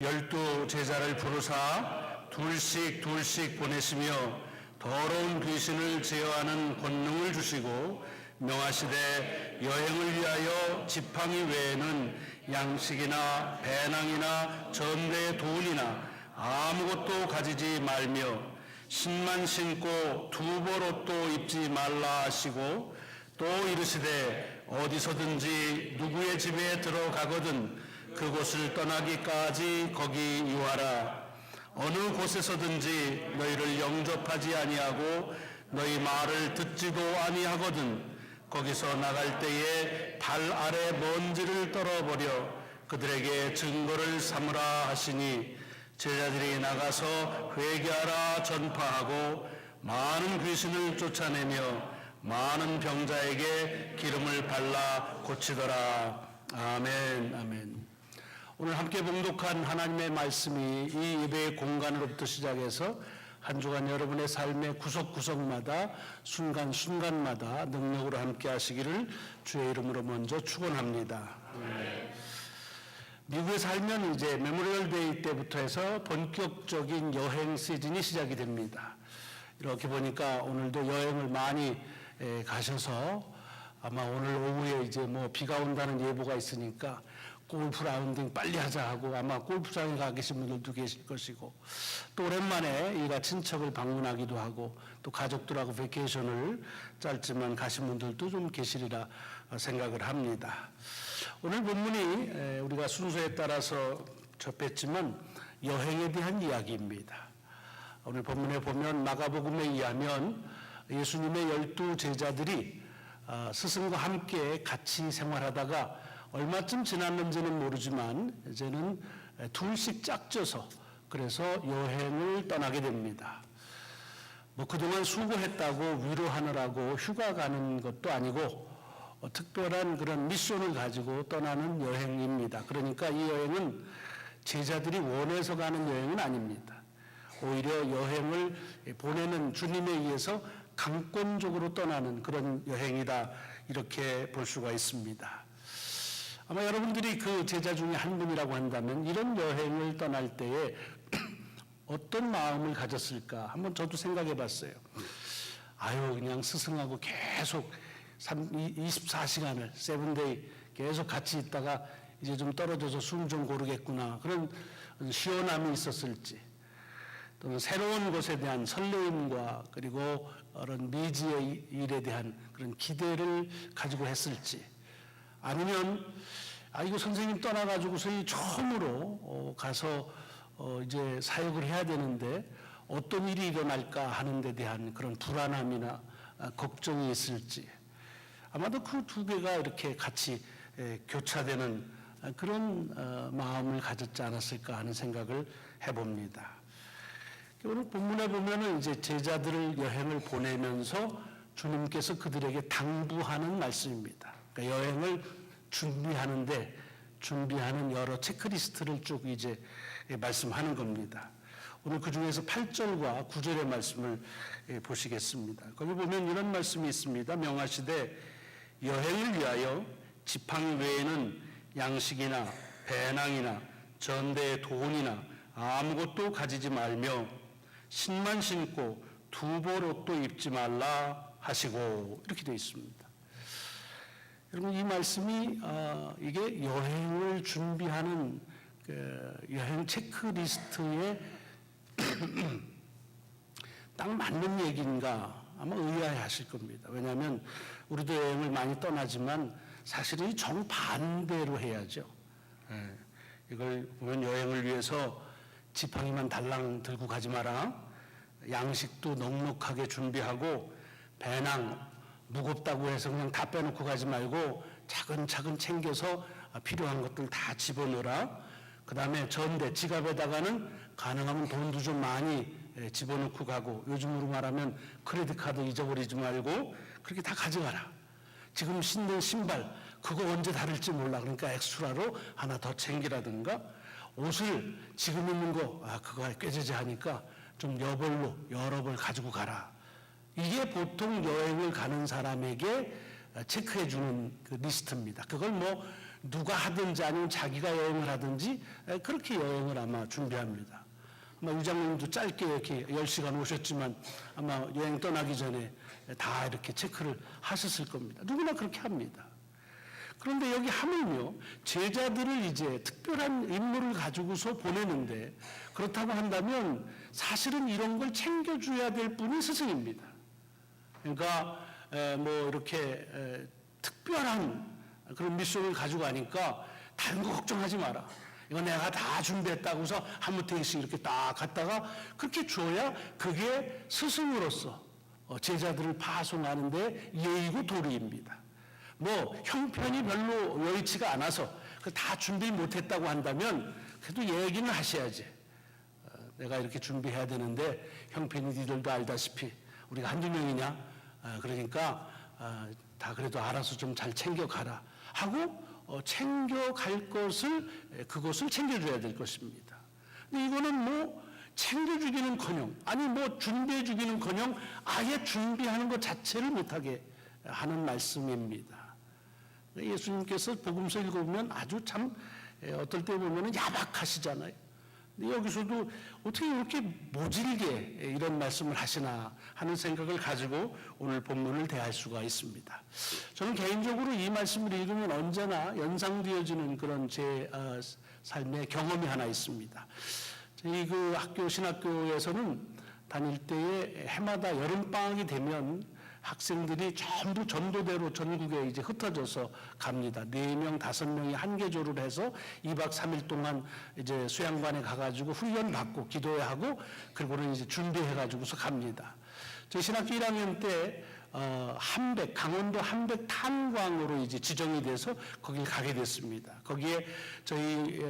12 제자를 부르사 둘씩 보내시며 더러운 귀신을 제어하는 권능을 주시고 명하시되 여행을 위하여 지팡이 외에는 양식이나 배낭이나 전대 돈이나 아무것도 가지지 말며 신만 신고 두벌 옷도 입지 말라 하시고 또 이르시되 어디서든지 누구의 집에 들어가거든 그곳을 떠나기까지 거기 유하라. 어느 곳에서든지 너희를 영접하지 아니하고 너희 말을 듣지도 아니하거든 거기서 나갈 때에 발 아래 먼지를 떨어버려 그들에게 증거를 삼으라 하시니 제자들이 나가서 회개하라 전파하고 많은 귀신을 쫓아내며 많은 병자에게 기름을 발라 고치더라. 아멘. 아멘. 오늘 함께 봉독한 하나님의 말씀이 이 예배의 공간으로부터 시작해서 한 주간 여러분의 삶의 구석구석마다 순간순간마다 능력으로 함께 하시기를 주의 이름으로 먼저 축원합니다. 미국에 살면 이제 메모리얼 데이 때부터 해서 본격적인 여행 시즌이 시작이 됩니다. 이렇게 보니까 오늘도 여행을 많이 가셔서 아마 오늘 오후에 이제 뭐 비가 온다는 예보가 있으니까 골프 라운딩 빨리 하자 하고 아마 골프장에 가 계신 분들도 계실 것이고 또 오랜만에 이가 친척을 방문하기도 하고 또 가족들하고 베케이션을 짧지만 가신 분들도 좀 계시리라 생각을 합니다. 오늘 본문이 우리가 순서에 따라서 접했지만 여행에 대한 이야기입니다. 오늘 본문에 보면 마가복음에 의하면 예수님의 12 제자들이 스승과 함께 같이 생활하다가 얼마쯤 지났는지는 모르지만 이제는 둘씩 짝져서 그래서 여행을 떠나게 됩니다. 뭐 그동안 수고했다고 위로하느라고 휴가 가는 것도 아니고 특별한 그런 미션을 가지고 떠나는 여행입니다. 그러니까 이 여행은 제자들이 원해서 가는 여행은 아닙니다. 오히려 여행을 보내는 주님에 의해서 강권적으로 떠나는 그런 여행이다 이렇게 볼 수가 있습니다. 아마 여러분들이 그 제자 중에 한 분이라고 한다면 이런 여행을 떠날 때에 어떤 마음을 가졌을까 한번 저도 생각해 봤어요. 아유 그냥 스승하고 계속 24시간을 세븐데이 계속 같이 있다가 이제 좀 떨어져서 숨 좀 고르겠구나 그런 시원함이 있었을지 또는 새로운 것에 대한 설레임과 그리고 그런 미지의 일에 대한 그런 기대를 가지고 했을지 아니면 이거 선생님 떠나가지고서 처음으로 가서 이제 사역을 해야 되는데 어떤 일이 일어날까 하는 데 대한 그런 불안함이나 걱정이 있을지 아마도 그 두 개가 이렇게 같이 교차되는 그런 마음을 가졌지 않았을까 하는 생각을 해봅니다. 오늘 본문에 보면은 이제 제자들을 여행을 보내면서 주님께서 그들에게 당부하는 말씀입니다. 그러니까 여행을 준비하는 여러 체크리스트를 쭉 이제 말씀하는 겁니다. 오늘 그 중에서 8절과 9절의 말씀을 보시겠습니다. 거기 보면 이런 말씀이 있습니다. 명하시되 여행을 위하여 지팡이 외에는 양식이나 배낭이나 전대의 돈이나 아무것도 가지지 말며 신만 신고 두벌 옷도 입지 말라 하시고 이렇게 되어 있습니다. 여러분 이 말씀이 이게 여행을 준비하는 여행 체크리스트에 딱 맞는 얘기인가 아마 의아해하실 겁니다. 왜냐하면 우리도 여행을 많이 떠나지만 사실은 정반대로 해야죠. 이걸 보면 여행을 위해서 지팡이만 달랑 들고 가지 마라. 양식도 넉넉하게 준비하고 배낭 무겁다고 해서 그냥 다 빼놓고 가지 말고 차근차근 챙겨서 필요한 것들 다 집어넣어라. 그 다음에 전대 지갑에다가는 가능하면 돈도 좀 많이 집어넣고 가고 요즘으로 말하면 크레딧 카드 잊어버리지 말고 그렇게 다 가져가라. 지금 신는 신발 그거 언제 다를지 몰라. 그러니까 엑스트라로 하나 더 챙기라든가 옷을 지금 입는 거 그거 꾀죄죄하니까 좀 여벌로 여러 벌 가지고 가라. 이게 보통 여행을 가는 사람에게 체크해 주는 그 리스트입니다. 그걸 뭐 누가 하든지 아니면 자기가 여행을 하든지 그렇게 여행을 아마 준비합니다. 아마 유장님도 짧게 이렇게 10시간 오셨지만 아마 여행 떠나기 전에 다 이렇게 체크를 하셨을 겁니다. 누구나 그렇게 합니다. 그런데 여기 하물며 제자들을 이제 특별한 임무를 가지고서 보내는데, 그렇다고 한다면 사실은 이런 걸 챙겨줘야 될 분이 스승입니다. 그러니까 뭐 이렇게 특별한 그런 미션을 가지고 가니까 다른 거 걱정하지 마라. 이거 내가 다 준비했다고서 한 무탱씩 이렇게 딱 갔다가 그렇게 줘야 그게 스승으로서 제자들을 파송하는데 예의고 도리입니다. 뭐 형편이 별로 여의치가 않아서 다 준비 못했다고 한다면 그래도 얘기는 하셔야지. 내가 이렇게 준비해야 되는데 형편이 니들도 알다시피 우리가 한두 명이냐? 그러니까 다 그래도 알아서 좀 잘 챙겨가라 하고 챙겨갈 그것을 챙겨줘야 될 것입니다. 근데 이거는 뭐 챙겨주기는커녕, 아니 뭐 준비해주기는커녕 아예 준비하는 것 자체를 못하게 하는 말씀입니다. 예수님께서 복음서 읽어보면 아주 참 어떨 때 보면 야박하시잖아요. 근데 여기서도 어떻게 이렇게 모질게 이런 말씀을 하시나 하는 생각을 가지고 오늘 본문을 대할 수가 있습니다. 저는 개인적으로 이 말씀을 읽으면 언제나 연상되어지는 그런 제 삶의 경험이 하나 있습니다. 저희 그 신학교에서는 다닐 때에 해마다 여름방학이 되면 학생들이 전부 전도대로 전국에 이제 흩어져서 갑니다. 4명, 5명이 한 계조를 해서 2박 3일 동안 이제 수양관에 가가지고 훈련 받고 기도하고 그리고는 이제 준비해가지고서 갑니다. 저희 신학교 1학년 때 강원도 한백 탄광으로 이제 지정이 돼서 거길 가게 됐습니다. 거기에 저희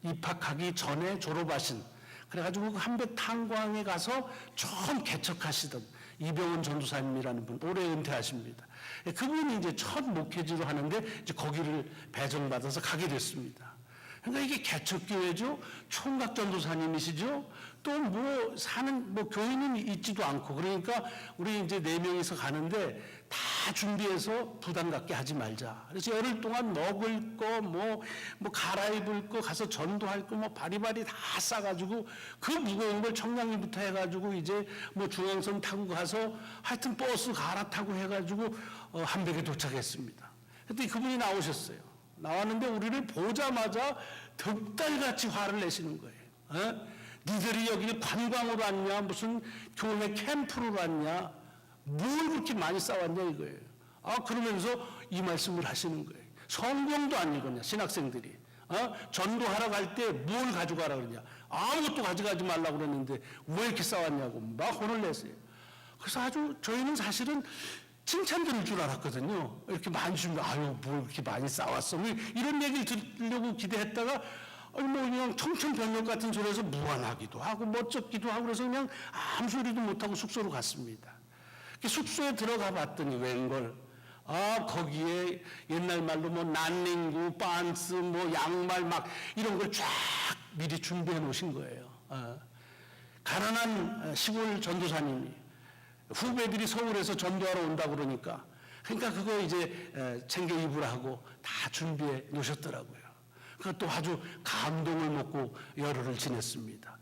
입학하기 전에 졸업하신, 그래가지고 그 한백 탄광에 가서 처음 개척하시던 이병헌 전도사님이라는 분, 올해 은퇴하십니다. 그분이 이제 첫 목회지로 하는데 이제 거기를 배정받아서 가게 됐습니다. 그러니까 이게 개척교회죠, 총각 전도사님이시죠, 또 뭐 사는 뭐 교인은 있지도 않고, 그러니까 우리 이제 4명이서 가는데 다 준비해서 부담 갖게 하지 말자. 그래서 열흘 동안 먹을 거, 뭐 갈아입을 거, 가서 전도할 거, 뭐 바리바리 다 싸가지고 그 무거운 걸 청량리부터 해가지고 이제 뭐 중앙선 타고 가서 하여튼 버스 갈아타고 해가지고 한백에 도착했습니다. 그때 그분이 나오셨어요. 나왔는데 우리를 보자마자 득달같이 화를 내시는 거예요. 니들이 여기 관광으로 왔냐, 무슨 교회 캠프로 왔냐, 뭘 그렇게 많이 싸웠냐 이거예요. 그러면서 이 말씀을 하시는 거예요. 성경도 안 읽었냐 신학생들이. 전도하러 갈 때 뭘 가져가라 그러냐, 아무것도 가져가지 말라고 그랬는데 왜 이렇게 싸웠냐고 막 혼을 냈어요. 그래서 아주 저희는 사실은 칭찬 들을 줄 알았거든요. 이렇게 많이 주면 뭘 그렇게 많이 싸웠어, 이런 얘기를 들으려고 기대했다가 뭐 그냥 청천벽력 같은 소리에서 무안하기도 하고 멋쩍기도 하고 그래서 그냥 아무 소리도 못하고 숙소로 갔습니다. 숙소에 들어가 봤더니 웬걸 거기에 옛날 말로 뭐 난닝구, 반스, 뭐 양말 막 이런 걸 쫙 미리 준비해 놓으신 거예요. 가난한 시골 전도사님이 후배들이 서울에서 전도하러 온다 그러니까 그거 이제 챙겨 입으라고 다 준비해 놓으셨더라고요. 그것도 아주 감동을 먹고 열흘을 지냈습니다.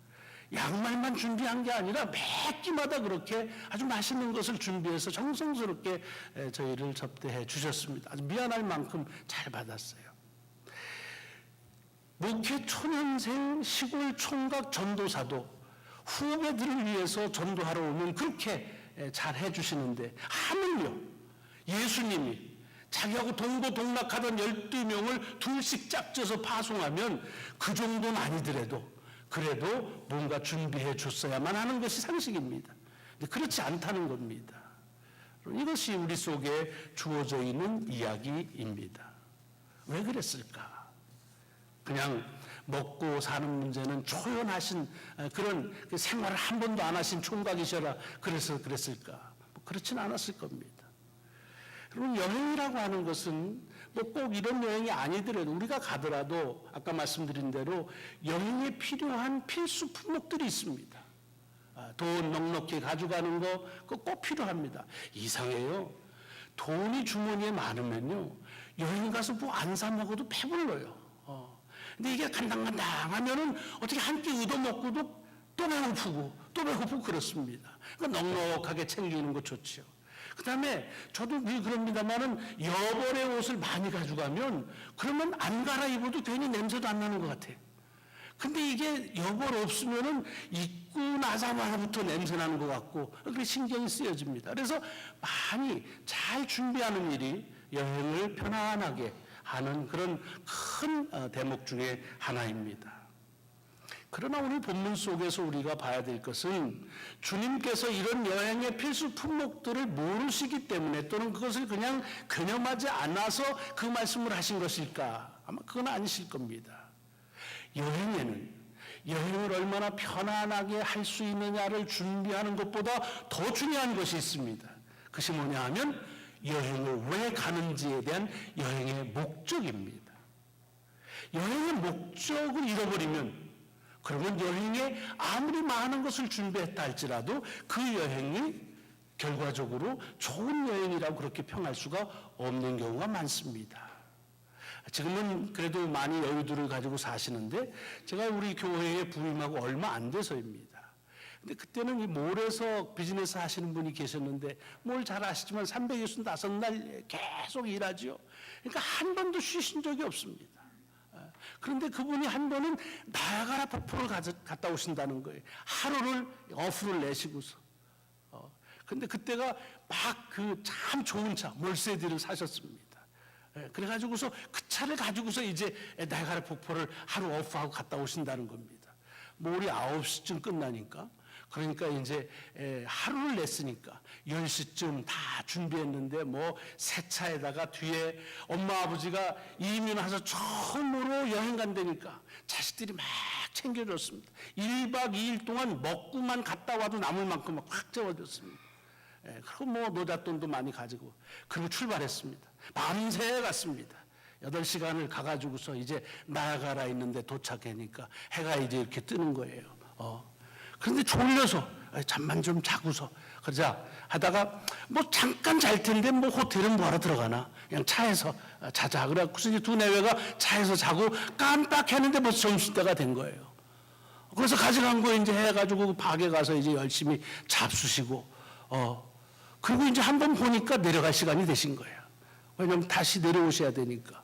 양말만 준비한 게 아니라 매 끼마다 그렇게 아주 맛있는 것을 준비해서 정성스럽게 저희를 접대해 주셨습니다. 아주 미안할 만큼 잘 받았어요. 목회 초년생 시골 총각 전도사도 후배들을 위해서 전도하러 오면 그렇게 잘 해주시는데 하물며 예수님이 자기하고 동고동락하던 12명을 둘씩 짝져서 파송하면 그 정도는 아니더라도 그래도 뭔가 준비해 줬어야만 하는 것이 상식입니다. 근데 그렇지 않다는 겁니다. 이것이 우리 속에 주어져 있는 이야기입니다. 왜 그랬을까? 그냥 먹고 사는 문제는 초연하신 그런 생활을 한 번도 안 하신 총각이셔라 그래서 그랬을까? 그렇진 않았을 겁니다. 그럼 여행이라고 하는 것은 뭐 꼭 이런 여행이 아니더라도 우리가 가더라도 아까 말씀드린 대로 여행에 필요한 필수 품목들이 있습니다. 돈 넉넉히 가져가는 거 그거 꼭 필요합니다. 이상해요. 돈이 주머니에 많으면요 여행 가서 뭐 안 사 먹어도 배불러요. 근데 이게 간당간당하면은 어떻게 한 끼 얻어먹고도 또 배고프고 그렇습니다. 그러니까 넉넉하게 챙기는 거 좋죠. 그 다음에 저도 늘 그럽니다만은 여벌의 옷을 많이 가져가면 그러면 안 갈아입어도 괜히 냄새도 안 나는 것 같아요. 근데 이게 여벌 없으면은 입고 나자마자부터 냄새 나는 것 같고 그게 신경이 쓰여집니다. 그래서 많이 잘 준비하는 일이 여행을 편안하게 하는 그런 큰 대목 중에 하나입니다. 그러나 오늘 본문 속에서 우리가 봐야 될 것은 주님께서 이런 여행의 필수 품목들을 모르시기 때문에 또는 그것을 그냥 근엄하지 않아서 그 말씀을 하신 것일까? 아마 그건 아니실 겁니다. 여행에는 여행을 얼마나 편안하게 할 수 있느냐를 준비하는 것보다 더 중요한 것이 있습니다. 그것이 뭐냐 하면 여행을 왜 가는지에 대한 여행의 목적입니다. 여행의 목적을 잃어버리면 그러면 여행에 아무리 많은 것을 준비했다 할지라도 그 여행이 결과적으로 좋은 여행이라고 그렇게 평할 수가 없는 경우가 많습니다. 지금은 그래도 많이 여유들을 가지고 사시는데 제가 우리 교회에 부임하고 얼마 안 돼서입니다. 근데 그때는 이 몰에서 비즈니스 하시는 분이 계셨는데 뭘 잘 아시지만 365날 계속 일하죠. 그러니까 한 번도 쉬신 적이 없습니다. 그런데 그분이 한 번은 나야가라 폭포를 갔다 오신다는 거예요. 하루를 어프를 내시고서. 근데 그때가 막 그 참 좋은 차, 멀세디를 사셨습니다. 그래가지고서 그 차를 가지고서 이제 나야가라 폭포를 하루 어프하고 갔다 오신다는 겁니다. 몰이 9시쯤 끝나니까. 그러니까 이제 하루를 냈으니까 10시쯤 다 준비했는데 뭐 새 차에다가 뒤에 엄마 아버지가 이민 와서 처음으로 여행 간다니까 자식들이 막 챙겨줬습니다. 1박 2일 동안 먹고만 갔다 와도 남을 만큼 확 채워줬습니다. 그리고 뭐 노잣돈도 많이 가지고 그리고 출발했습니다. 밤새 갔습니다. 8시간을 가가지고서 이제 나야가라 있는데 도착하니까 해가 이제 이렇게 뜨는 거예요. 그런데 졸려서 잠만 좀 자고서 그러자 하다가 뭐 잠깐 잘 텐데 뭐 호텔은 뭐하러 들어가나 그냥 차에서 자자 그래갖고서 이제 두 내외가 차에서 자고 깜빡했는데 벌써 점심때가 된 거예요. 그래서 가져간 거 이제 해가지고 박에 가서 이제 열심히 잡수시고 그리고 이제 한번 보니까 내려갈 시간이 되신 거예요. 왜냐면 다시 내려오셔야 되니까.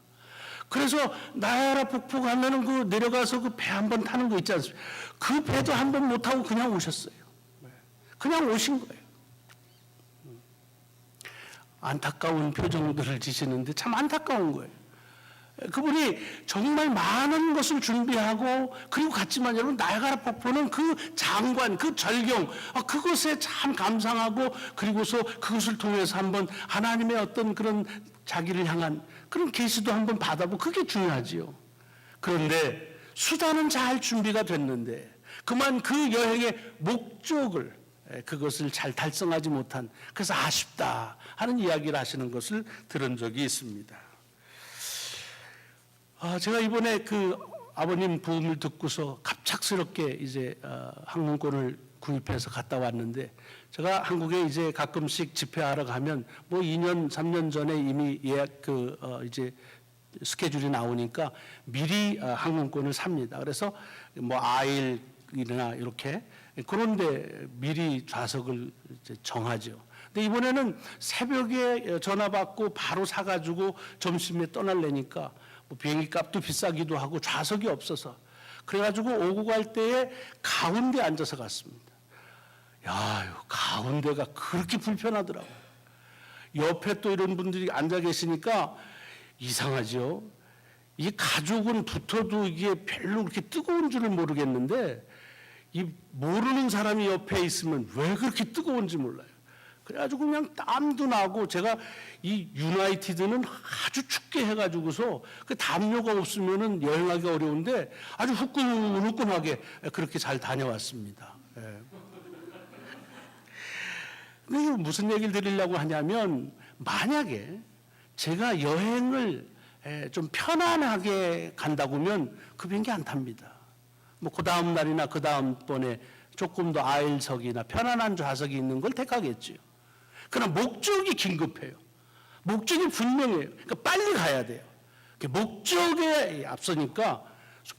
그래서 나야가라 폭포 가면은 그 내려가서 그 배 한 번 타는 거 있지 않습니까? 그 배도 한 번 못 타고 그냥 오셨어요. 그냥 오신 거예요. 안타까운 표정들을 지시는데 참 안타까운 거예요. 그분이 정말 많은 것을 준비하고 그리고 갔지만 여러분 나야가라 폭포는 그 장관, 그 절경 그것에 참 감상하고 그리고서 그것을 통해서 한번 하나님의 어떤 그런 자기를 향한 그런 계시도 한번 받아보고 그게 중요하지요. 그런데 수단은 잘 준비가 됐는데 그만 그 여행의 목적을 그것을 잘 달성하지 못한 그래서 아쉽다 하는 이야기를 하시는 것을 들은 적이 있습니다. 제가 이번에 그 아버님 부음을 듣고서 갑작스럽게 이제 항공권을 구입해서 갔다 왔는데 제가 한국에 이제 가끔씩 집회하러 가면 뭐 2년, 3년 전에 이미 예약 이제 스케줄이 나오니까 미리 항공권을 삽니다. 그래서 뭐 아일이나 이렇게 그런데 미리 좌석을 이제 정하죠. 근데 이번에는 새벽에 전화 받고 바로 사가지고 점심에 떠날래니까 뭐 비행기 값도 비싸기도 하고 좌석이 없어서 그래가지고 오고 갈 때에 가운데 앉아서 갔습니다. 야, 가운데가 그렇게 불편하더라고요. 옆에 또 이런 분들이 앉아 계시니까 이상하죠. 이 가족은 붙어도 이게 별로 그렇게 뜨거운 줄을 모르겠는데 이 모르는 사람이 옆에 있으면 왜 그렇게 뜨거운지 몰라요. 그래가지고 그냥 땀도 나고 제가 이 유나이티드는 아주 춥게 해가지고서 그 담요가 없으면은 여행하기가 어려운데 아주 후끈후끈하게 그렇게 잘 다녀왔습니다. 근데 무슨 얘기를 드리려고 하냐면 만약에 제가 여행을 좀 편안하게 간다고 하면 그 비행기 안 탑니다. 뭐 그 다음 날이나 그 다음 번에 조금 더 아일석이나 편안한 좌석이 있는 걸 택하겠죠. 그러나 목적이 긴급해요. 목적이 분명해요. 그러니까 빨리 가야 돼요. 목적에 앞서니까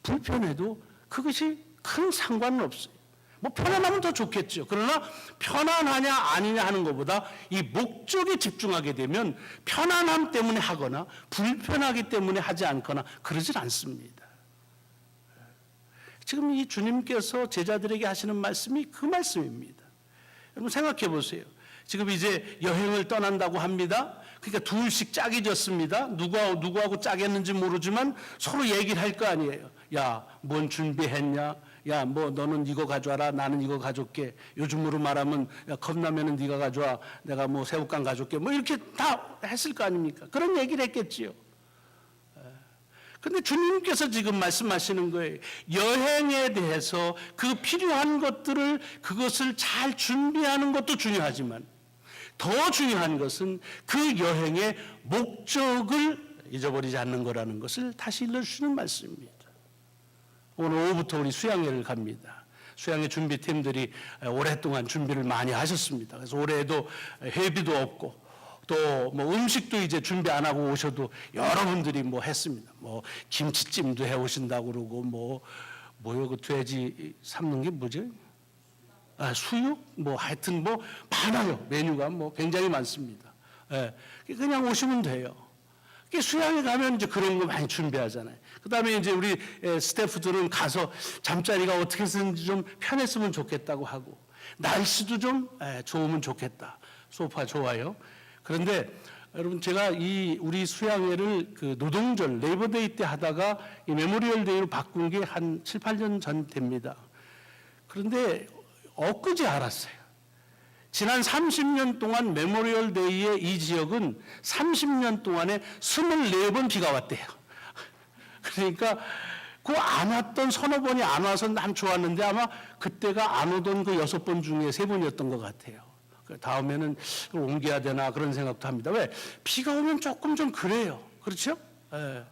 불편해도 그것이 큰 상관은 없어요. 뭐 편안하면 더 좋겠죠. 그러나 편안하냐 아니냐 하는 것보다 이 목적에 집중하게 되면 편안함 때문에 하거나 불편하기 때문에 하지 않거나 그러질 않습니다. 지금 이 주님께서 제자들에게 하시는 말씀이 그 말씀입니다. 여러분 생각해 보세요. 지금 이제 여행을 떠난다고 합니다. 그러니까 둘씩 짝이 졌습니다. 누구하고 짝했는지 모르지만 서로 얘기를 할 거 아니에요. 야, 뭔 준비했냐? 야, 뭐 너는 이거 가져와라. 나는 이거 가져올게. 요즘으로 말하면 야, 컵라면은 네가 가져와. 내가 뭐 새우깡 가져올게. 뭐 이렇게 다 했을 거 아닙니까? 그런 얘기를 했겠지요. 근데 주님께서 지금 말씀하시는 거예요. 여행에 대해서 그 필요한 것들을 그것을 잘 준비하는 것도 중요하지만 더 중요한 것은 그 여행의 목적을 잊어버리지 않는 거라는 것을 다시 일러주시는 말씀입니다. 오늘 오후부터 우리 수양회를 갑니다. 수양회 준비팀들이 오랫동안 준비를 많이 하셨습니다. 그래서 올해에도 회비도 없고 또 뭐 음식도 이제 준비 안 하고 오셔도 여러분들이 뭐 했습니다. 뭐 김치찜도 해 오신다고 그러고 뭐요 그 돼지 삶는 게 뭐지? 수육? 뭐 하여튼 뭐 많아요. 메뉴가 뭐 굉장히 많습니다. 예, 그냥 오시면 돼요. 수양에 가면 이제 그런 거 많이 준비하잖아요. 그 다음에 이제 우리 스태프들은 가서 잠자리가 어떻게 쓰는지 좀 편했으면 좋겠다고 하고, 날씨도 좀 좋으면 좋겠다. 소파 좋아요. 그런데 여러분 제가 이 우리 수양회를 그 노동절 레이버데이 때 하다가 이 메모리얼 데이로 바꾼 게 한 7, 8년 전 됩니다. 그런데 엊그제 알았어요. 지난 30년 동안 메모리얼 데이의 이 지역은 30년 동안에 24번 비가 왔대요. 그러니까 그 안 왔던 서너 번이 안 와서 난 좋았는데 아마 그때가 안 오던 그 6번 중에 3번이었던 것 같아요. 다음에는 옮겨야 되나 그런 생각도 합니다. 왜? 비가 오면 조금 좀 그래요. 그렇죠? 예.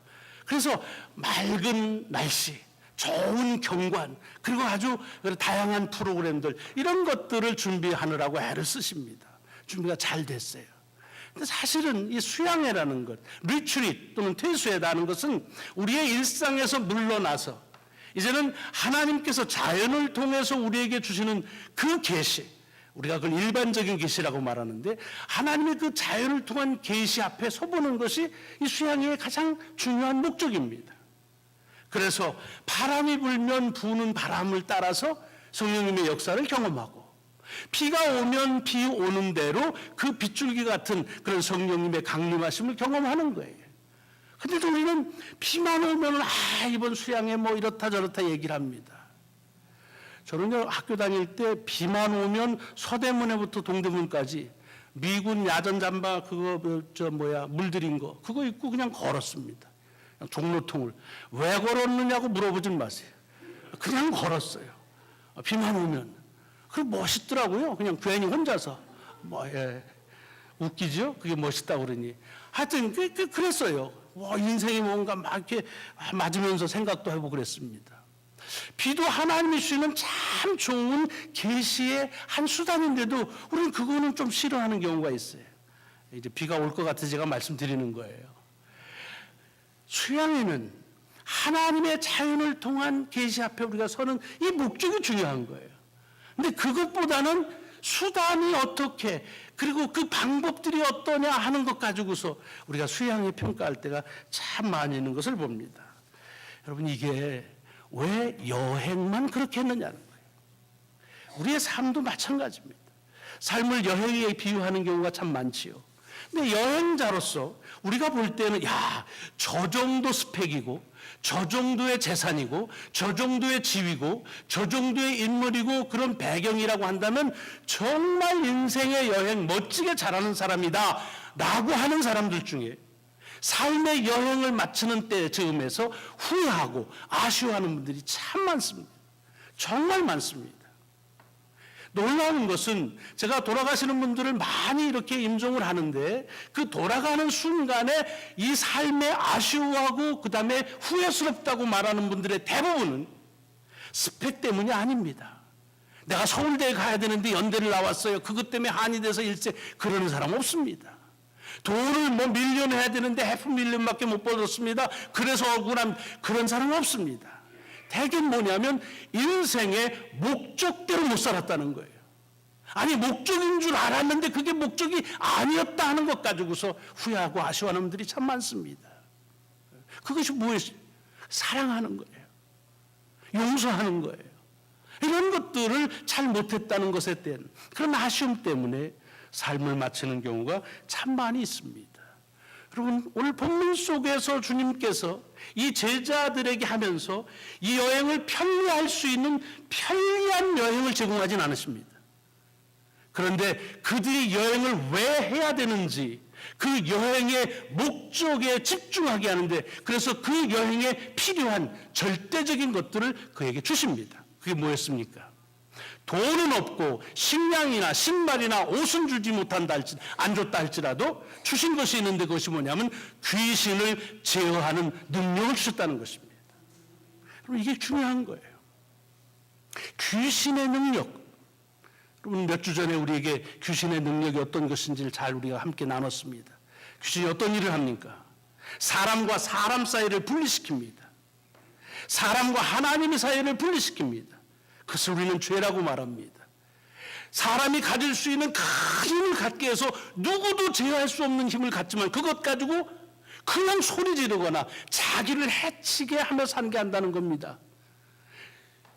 그래서 맑은 날씨, 좋은 경관, 그리고 아주 다양한 프로그램들, 이런 것들을 준비하느라고 애를 쓰십니다. 준비가 잘 됐어요. 근데 사실은 이 수양회라는 것, 리트릿 또는 퇴수회라는 것은 우리의 일상에서 물러나서 이제는 하나님께서 자연을 통해서 우리에게 주시는 그 계시, 우리가 그걸 일반적인 계시라고 말하는데 하나님의 그 자연을 통한 계시 앞에 서보는 것이 이 수양회의 가장 중요한 목적입니다. 그래서 바람이 불면 부는 바람을 따라서 성령님의 역사를 경험하고, 비가 오면 비 오는 대로 그 빗줄기 같은 그런 성령님의 강림하심을 경험하는 거예요. 근데도 우리는 비만 오면 이번 수양회 뭐 이렇다 저렇다 얘기를 합니다. 저는 학교 다닐 때 비만 오면 서대문에부터 동대문까지 미군 야전 잠바 그거 물들인 거 그거 입고 그냥 걸었습니다. 종로통을. 왜 걸었느냐고 물어보진 마세요. 그냥 걸었어요. 비만 오면. 그럼 멋있더라고요. 그냥 괜히 혼자서. 웃기죠? 그게 멋있다고 그러니. 하여튼, 그랬어요. 인생이 뭔가 막 이렇게 맞으면서 생각도 해보고 그랬습니다. 비도 하나님이 주시는 참 좋은 계시의 한 수단인데도 우리는 그거는 좀 싫어하는 경우가 있어요. 이제 비가 올 것 같아서 제가 말씀드리는 거예요. 수양회는 하나님의 자연을 통한 계시 앞에 우리가 서는 이 목적이 중요한 거예요. 근데 그것보다는 수단이 어떻게, 그리고 그 방법들이 어떠냐 하는 것 가지고서 우리가 수양회 평가할 때가 참 많이 있는 것을 봅니다. 여러분, 이게 왜 여행만 그렇게 했느냐는 거예요. 우리의 삶도 마찬가지입니다. 삶을 여행에 비유하는 경우가 참 많지요. 근데 여행자로서 우리가 볼 때는 저 정도 스펙이고 저 정도의 재산이고 저 정도의 지위고 저 정도의 인물이고 그런 배경이라고 한다면 정말 인생의 여행 멋지게 잘하는 사람이다 라고 하는 사람들 중에 삶의 여행을 마치는 때쯤에서 후회하고 아쉬워하는 분들이 참 많습니다. 정말 많습니다. 놀라운 것은 제가 돌아가시는 분들을 많이 이렇게 임종을 하는데 그 돌아가는 순간에 이 삶에 아쉬워하고 그 다음에 후회스럽다고 말하는 분들의 대부분은 스펙 때문이 아닙니다. 내가 서울대에 가야 되는데 연대를 나왔어요. 그것 때문에 한이 돼서 일찍 그러는 사람 없습니다. 돈을 뭐 밀리언 해야 되는데 해프 밀리언밖에 못 벌었습니다. 그래서 억울한 그런 사람은 없습니다. 대개 뭐냐면 인생의 목적대로 못 살았다는 거예요. 아니 목적인 줄 알았는데 그게 목적이 아니었다 하는 것 가지고서 후회하고 아쉬워하는 분들이 참 많습니다. 그것이 무엇이에요? 사랑하는 거예요. 용서하는 거예요. 이런 것들을 잘 못했다는 것에 대한 그런 아쉬움 때문에 삶을 마치는 경우가 참 많이 있습니다. 여러분, 오늘 본문 속에서 주님께서 이 제자들에게 하면서 이 여행을 편리할 수 있는 편리한 여행을 제공하진 않으십니다. 그런데 그들이 여행을 왜 해야 되는지 그 여행의 목적에 집중하게 하는데, 그래서 그 여행에 필요한 절대적인 것들을 그에게 주십니다. 그게 뭐였습니까? 돈은 없고 식량이나 신발이나 옷은 주지 못한다 안 줬다 할지라도 주신 것이 있는데, 그것이 뭐냐면 귀신을 제어하는 능력을 주셨다는 것입니다. 여러분, 이게 중요한 거예요. 귀신의 능력. 여러분, 몇 주 전에 우리에게 귀신의 능력이 어떤 것인지를 잘 우리가 함께 나눴습니다. 귀신이 어떤 일을 합니까? 사람과 사람 사이를 분리시킵니다. 사람과 하나님의 사이를 분리시킵니다. 그것을 우리는 죄라고 말합니다. 사람이 가질 수 있는 큰 힘을 갖게 해서 누구도 제어할 수 없는 힘을 갖지만 그것 가지고 그냥 소리 지르거나 자기를 해치게 하며 살게 한다는 겁니다.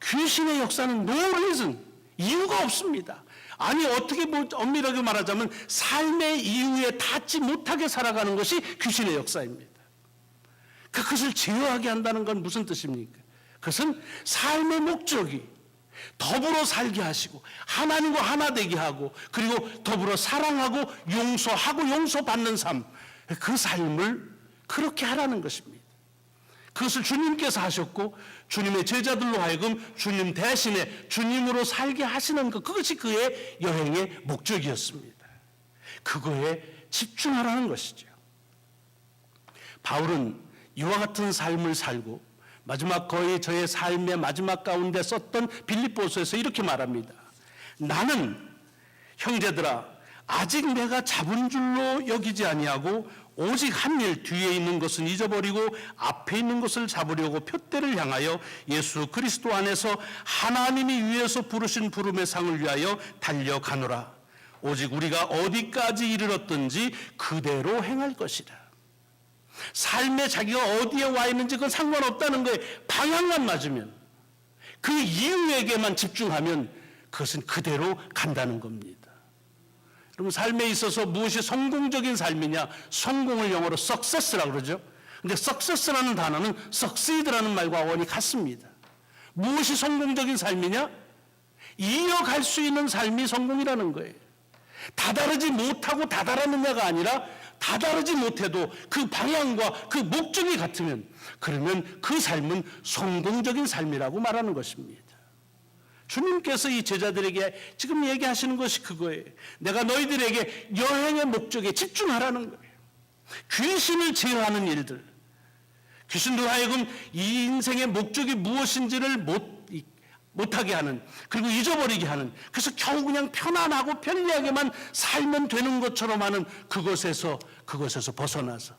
귀신의 역사는 no reason, 이유가 없습니다. 아니, 어떻게 엄밀하게 말하자면 삶의 이유에 닿지 못하게 살아가는 것이 귀신의 역사입니다. 그것을 제어하게 한다는 건 무슨 뜻입니까? 그것은 삶의 목적이 더불어 살게 하시고 하나님과 하나 되게 하고 그리고 더불어 사랑하고 용서하고 용서받는 삶, 그 삶을 그렇게 하라는 것입니다. 그것을 주님께서 하셨고 주님의 제자들로 하여금 주님 대신에 주님으로 살게 하시는 것, 그것이 그의 여행의 목적이었습니다. 그거에 집중하라는 것이죠. 바울은 이와 같은 삶을 살고 마지막 거의 저의 삶의 마지막 가운데 썼던 빌립보서에서 이렇게 말합니다. 나는 형제들아 아직 내가 잡은 줄로 여기지 아니하고 오직 한 일, 뒤에 있는 것은 잊어버리고 앞에 있는 것을 잡으려고 표대를 향하여 예수 그리스도 안에서 하나님이 위에서 부르신 부름의 상을 위하여 달려가노라. 오직 우리가 어디까지 이르렀든지 그대로 행할 것이라. 삶에 자기가 어디에 와 있는지 그건 상관없다는 거예요. 방향만 맞으면, 그 이유에게만 집중하면 그것은 그대로 간다는 겁니다. 여러분, 삶에 있어서 무엇이 성공적인 삶이냐? 성공을 영어로 success라고 그러죠. 근데 success라는 단어는 succeed라는 말과 원이 같습니다. 무엇이 성공적인 삶이냐? 이어갈 수 있는 삶이 성공이라는 거예요. 다다르지 못하고 다다랐느냐가 아니라 다다르지 못해도 그 방향과 그 목적이 같으면, 그러면 그 삶은 성공적인 삶이라고 말하는 것입니다. 주님께서 이 제자들에게 지금 얘기하시는 것이 그거예요. 내가 너희들에게 여행의 목적에 집중하라는 거예요. 귀신을 제어하는 일들, 귀신들 하여금 이 인생의 목적이 무엇인지를 못하게 하는, 그리고 잊어버리게 하는, 그래서 겨우 그냥 편안하고 편리하게만 살면 되는 것처럼 하는 그것에서 벗어나서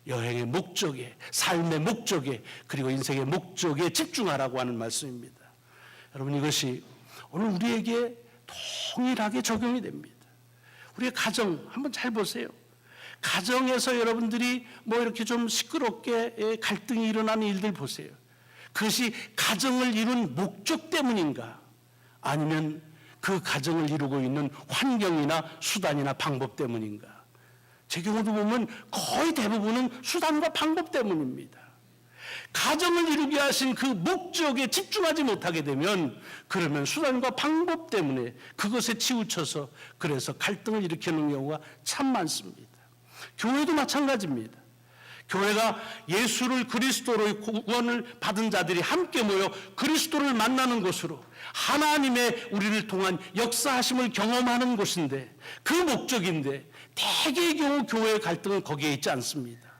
여행의 목적에, 삶의 목적에, 그리고 인생의 목적에 집중하라고 하는 말씀입니다. 여러분, 이것이 오늘 우리에게 동일하게 적용이 됩니다. 우리의 가정 한번 잘 보세요. 가정에서 여러분들이 뭐 이렇게 좀 시끄럽게 갈등이 일어나는 일들 보세요. 그것이 가정을 이룬 목적 때문인가? 아니면 그 가정을 이루고 있는 환경이나 수단이나 방법 때문인가? 제 경우도 보면 거의 대부분은 수단과 방법 때문입니다. 가정을 이루게 하신 그 목적에 집중하지 못하게 되면, 그러면 수단과 방법 때문에 그것에 치우쳐서 그래서 갈등을 일으키는 경우가 참 많습니다. 교회도 마찬가지입니다. 교회가 예수를 그리스도로 구원을 받은 자들이 함께 모여 그리스도를 만나는 곳으로 하나님의 우리를 통한 역사하심을 경험하는 곳인데, 그 목적인데 대개의 경우 교회의 갈등은 거기에 있지 않습니다.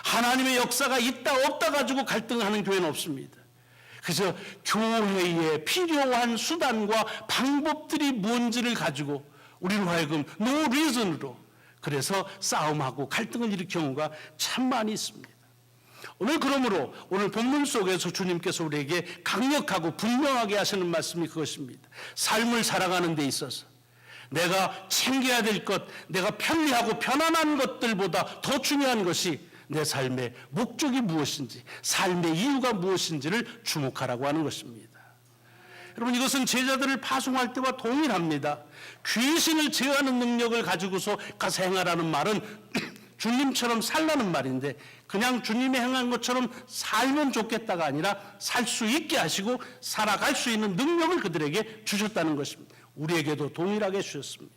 하나님의 역사가 있다 없다 가지고 갈등하는 교회는 없습니다. 그래서 교회에 필요한 수단과 방법들이 뭔지를 가지고 우리로 하여금 no reason으로 그래서 싸움하고 갈등을 일으키는 경우가 참 많이 있습니다. 오늘 그러므로 오늘 본문 속에서 주님께서 우리에게 강력하고 분명하게 하시는 말씀이 그것입니다. 삶을 살아가는 데 있어서 내가 챙겨야 될 것, 내가 편리하고 편안한 것들보다 더 중요한 것이 내 삶의 목적이 무엇인지, 삶의 이유가 무엇인지를 주목하라고 하는 것입니다. 여러분, 이것은 제자들을 파송할 때와 동일합니다. 귀신을 제어하는 능력을 가지고서 가서 행하라는 말은 주님처럼 살라는 말인데, 그냥 주님이 행한 것처럼 살면 좋겠다가 아니라 살 수 있게 하시고 살아갈 수 있는 능력을 그들에게 주셨다는 것입니다. 우리에게도 동일하게 주셨습니다.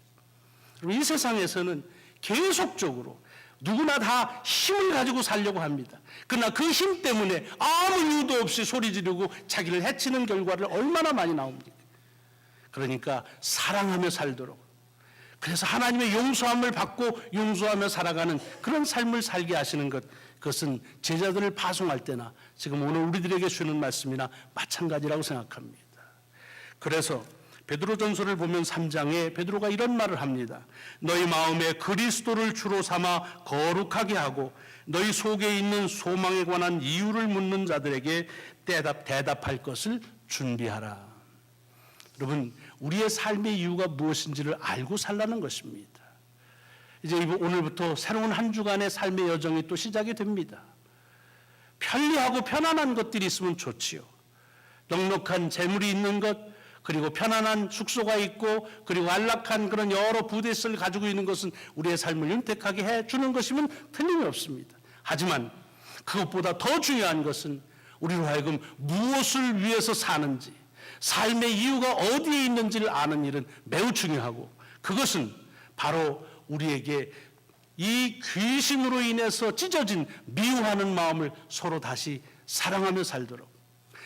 이 세상에서는 계속적으로 누구나 다 힘을 가지고 살려고 합니다. 그러나 그 힘 때문에 아무 이유도 없이 소리 지르고 자기를 해치는 결과를 얼마나 많이 나옵니까? 그러니까 사랑하며 살도록, 그래서 하나님의 용서함을 받고 용서하며 살아가는 그런 삶을 살게 하시는 것, 그것은 제자들을 파송할 때나 지금 오늘 우리들에게 주는 말씀이나 마찬가지라고 생각합니다. 그래서 베드로전서를 보면 3장에 베드로가 이런 말을 합니다. 너희 마음에 그리스도를 주로 삼아 거룩하게 하고 너희 속에 있는 소망에 관한 이유를 묻는 자들에게 대답할 것을 준비하라. 여러분, 우리의 삶의 이유가 무엇인지를 알고 살라는 것입니다. 이제 오늘부터 새로운 한 주간의 삶의 여정이 또 시작이 됩니다. 편리하고 편안한 것들이 있으면 좋지요. 넉넉한 재물이 있는 것, 그리고 편안한 숙소가 있고, 그리고 안락한 그런 여러 부대시를 가지고 있는 것은 우리의 삶을 윤택하게 해주는 것이면 틀림이 없습니다. 하지만 그것보다 더 중요한 것은 우리로 하여금 무엇을 위해서 사는지, 삶의 이유가 어디에 있는지를 아는 일은 매우 중요하고, 그것은 바로 우리에게 이 귀신으로 인해서 찢어진 미워하는 마음을 서로 다시 사랑하며 살도록,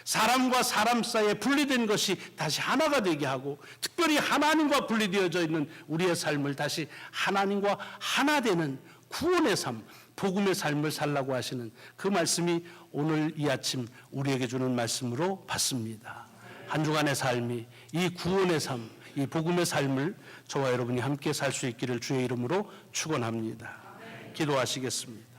사람과 사람 사이에 분리된 것이 다시 하나가 되게 하고, 특별히 하나님과 분리되어져 있는 우리의 삶을 다시 하나님과 하나 되는 구원의 삶, 복음의 삶을 살라고 하시는 그 말씀이 오늘 이 아침 우리에게 주는 말씀으로 받습니다. 한 주간의 삶이 이 구원의 삶, 이 복음의 삶을 저와 여러분이 함께 살 수 있기를 주의 이름으로 축원합니다. 기도하시겠습니다.